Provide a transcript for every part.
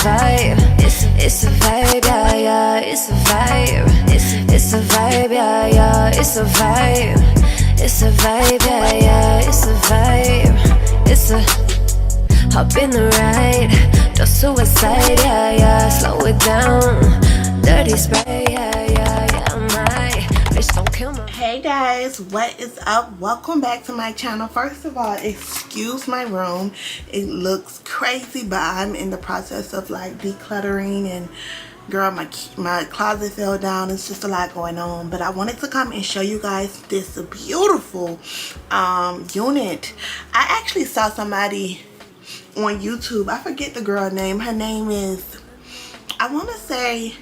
vibe. It's a vibe, yeah, yeah. It's a vibe. It's a vibe, yeah, yeah. It's a vibe. It's a vibe, yeah, yeah. It's a vibe. It's a hop in the ride. Just suicide, yeah, yeah. Slow it down. Dirty spray, yeah, yeah, yeah. My bitch don't kill me. Hey guys, what is up? Welcome back to my channel. First of all, excuse my room. It looks crazy, but I'm in the process of like decluttering, and girl, my closet fell down. It's just a lot going on, but I wanted to come and show you guys this beautiful unit. I actually saw somebody on YouTube. I forget the girl name. Her name is, I want to say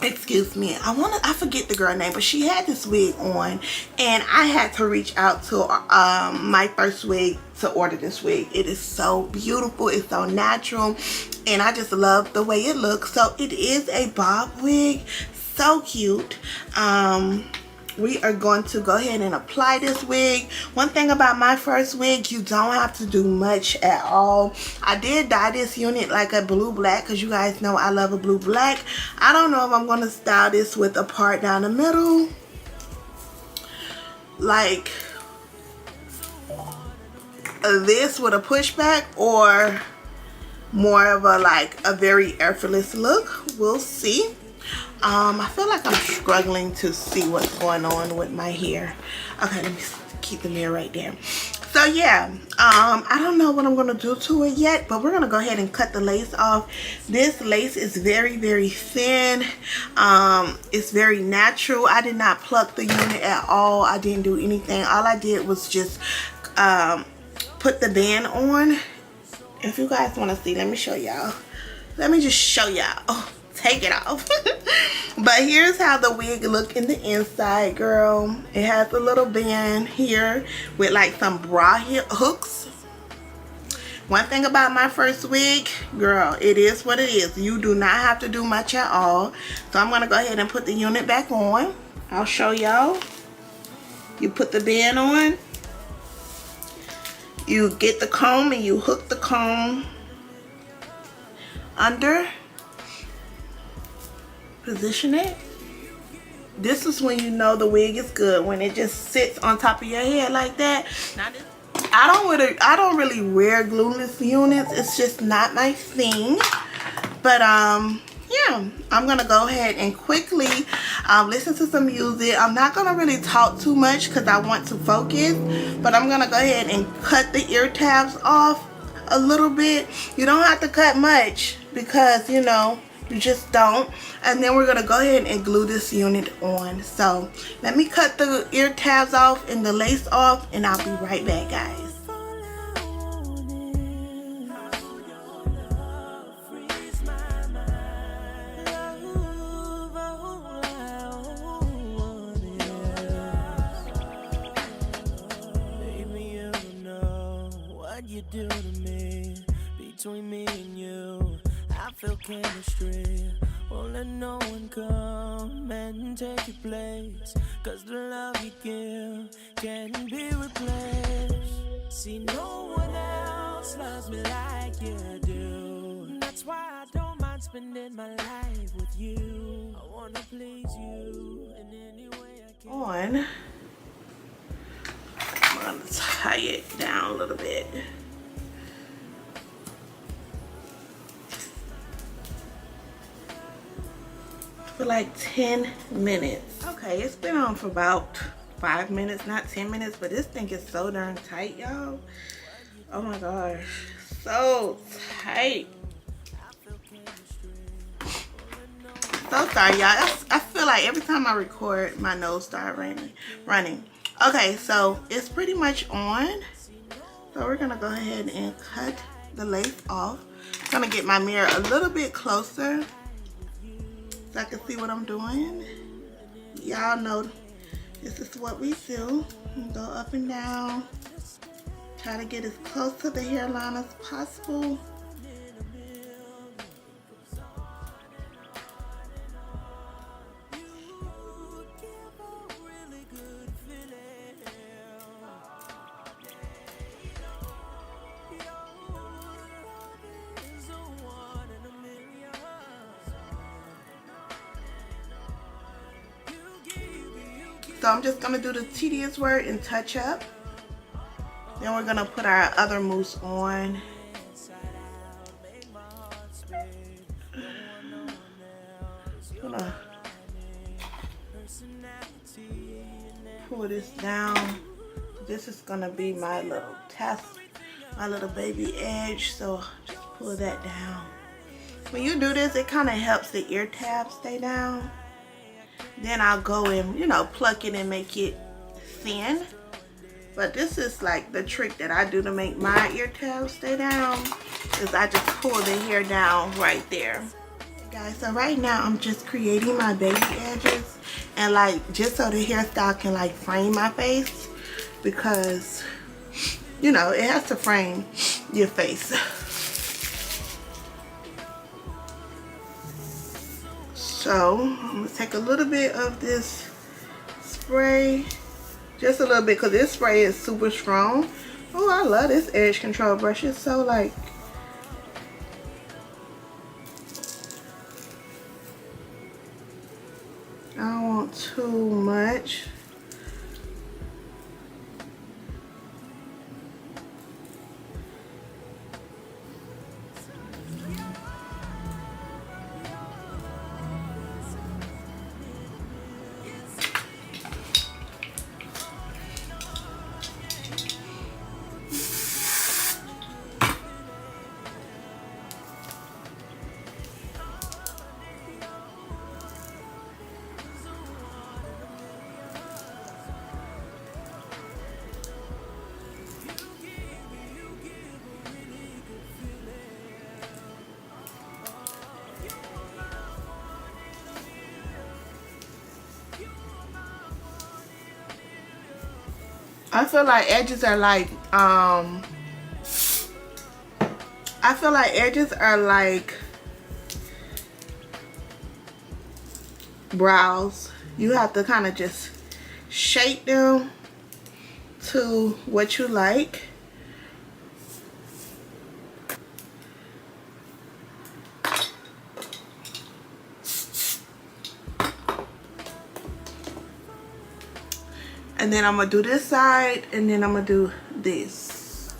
excuse me, I forget the girl name, but she had this wig on, and I had to reach out to Myfirstwig to order this wig. It is so beautiful, it's so natural, and I just love the way it looks. So it is a bob wig, so cute. We are going to go ahead and apply this wig. One thing about my first wig, you don't have to do much at all. I did dye this unit like a blue black, because you guys know I love a blue black. I don't know if I'm going to style this with a part down the middle, like this with a pushback, or more of a like a very effortless look. We'll see. I feel like I'm struggling to see what's going on with my hair. Okay, let me keep the mirror right there. So yeah, I don't know what I'm going to do to it yet, but we're going to go ahead and cut the lace off. This lace is very, very thin. It's very natural. I did not pluck the unit at all. I didn't do anything. All I did was just put the band on. If you guys want to see, let me show y'all. Let me just show y'all. Oh, take it off. But here's how the wig look in the inside, girl. It has a little band here with like some bra hooks. One thing about my first wig, girl, it is what it is. You do not have to do much at all. So I'm gonna go ahead and put the unit back on. I'll show y'all. You put the band on, you get the comb and you hook the comb under, position it. This is when you know the wig is good, when it just sits on top of your head like that. Now this, I don't really wear glueless units. It's just not my thing. But yeah, I'm gonna go ahead and quickly listen to some music. I'm not gonna really talk too much because I want to focus, but I'm gonna go ahead and cut the ear tabs off a little bit. You don't have to cut much because, you know, you just don't. And then we're gonna go ahead and glue this unit on. So let me cut the ear tabs off and the lace off, and I'll be right back, guys. You do to me, between me and you, I feel chemistry. Won't let no one come and take your place, cause the love you give can't be replaced. See, no one else loves me like you do. That's why I don't mind spending my life with you. I wanna please you in any way I can. I'm gonna tie it down a little bit. For like 10 minutes. Okay, it's been on for about 5 minutes, not 10 minutes, but this thing is so darn tight, y'all. Oh my gosh, so tight. So sorry, y'all. I feel like every time I record, my nose starts running. Okay, so it's pretty much on. So we're gonna go ahead and cut the lace off. I'm gonna get my mirror a little bit closer so I can see what I'm doing. Y'all know this is what we do. Go up and down. Try to get as close to the hairline as possible. So I'm just gonna do the tedious work and touch up. Then we're gonna put our other mousse on. Gonna pull this down. This is gonna be my little test, my little baby edge. So just pull that down. When you do this, it kind of helps the ear tab stay down. Then I'll go and, you know, pluck it and make it thin. But this is like the trick that I do to make my ear tab stay down, is I just pull the hair down right there. Guys, so right now I'm just creating my baby edges, and like just so the hairstyle can like frame my face, because you know it has to frame your face. So I'm gonna take a little bit of this spray, just a little bit, because this spray is super strong. Oh, I love this edge control brush. It's so like, I don't want too much. I feel like edges are like, I feel like edges are like brows. You have to kind of just shape them to what you like. And then I'm gonna do this side, and then I'm gonna do this.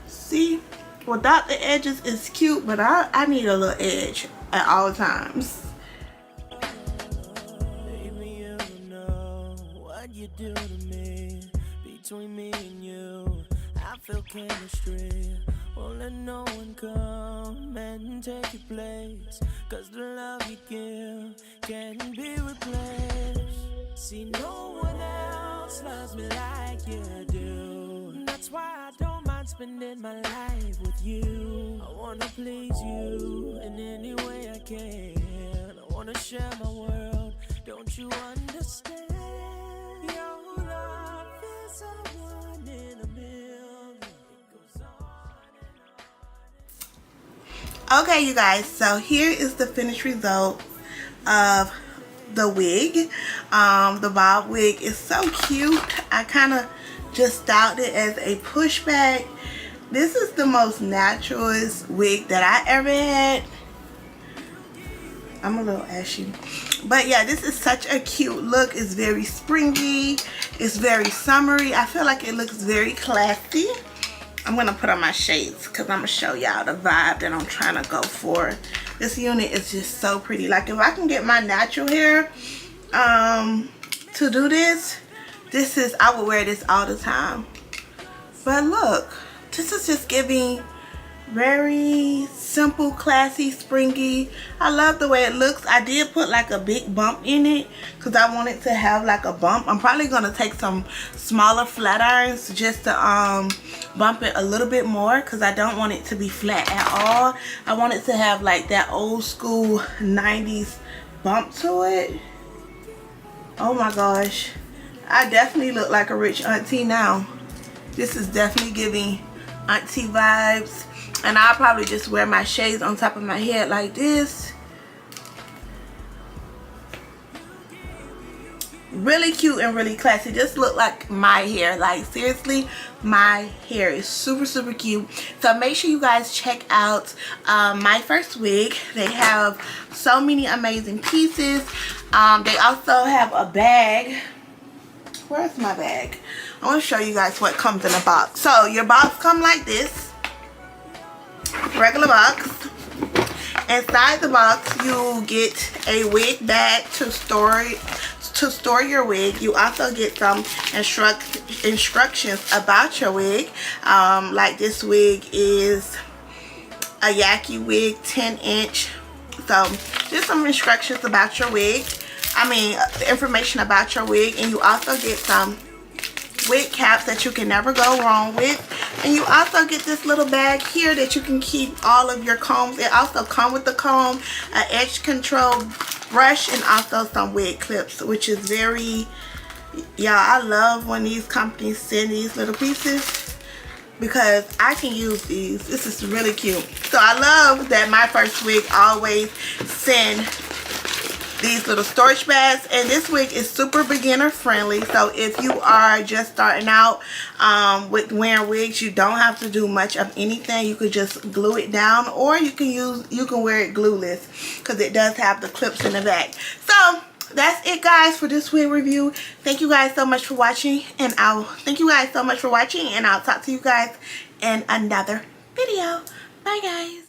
See, without the edges it's cute, but I need a little edge at all times. Baby, you know what you do to me. Between me and you, I feel chemistry. Won't let no one come and take your place, 'cause the love you give can't be replaced. See, no one else loves me like you do. That's why I don't mind spending my life with you. I wanna please you in any way I can. I wanna share my world, don't you understand? Your love is a one in a million. It goes on and on. Okay, you guys, so here is the finished result of the wig. The bob wig is so cute. I kind of just styled it as a pushback. This is the most naturalist wig that I ever had. I'm a little ashy, but yeah, this is such a cute look. It's very springy, it's very summery. I feel like it looks very classy. I'm gonna put on my shades because I'm gonna show y'all the vibe that I'm trying to go for. This unit is just so pretty. Like, if I can get my natural hair to do this, I would wear this all the time. But look, this is just giving very simple, classy, springy. I love the way it looks. I did put like a big bump in it because I want it to have like a bump. I'm probably gonna take some smaller flat irons just to bump it a little bit more, because I don't want it to be flat at all. I want it to have like that old school 90s bump to it. Oh my gosh, I definitely look like a rich auntie now. This is definitely giving auntie vibes. And I'll probably just wear my shades on top of my head like this. Really cute and really classy. Just look like my hair. Like, seriously, my hair is super, super cute. So make sure you guys check out Myfirstwig. They have so many amazing pieces. They also have a bag Where's my bag? I want to show you guys what comes in a box. So your box come like this, regular box. Inside the box you get a wig bag to store your wig. You also get some instructions about your wig. Like this wig is a Yaki wig, 10-inch. So just some instructions about your wig. I mean, information about your wig. And you also get some wig caps that you can never go wrong with. And you also get this little bag here that you can keep all of your combs. It also comes with the comb, an edge control brush, and also some wig clips, which is very, y'all, I love when these companies send these little pieces because I can use these. This is really cute. So I love that Myfirstwig always send these little storage bags, and this wig is super beginner friendly. So if you are just starting out with wearing wigs, you don't have to do much of anything. You could just glue it down, or you can wear it glueless because it does have the clips in the back. So that's it, guys, for this wig review. Thank you guys so much for watching, and I'll talk to you guys in another video. Bye, guys.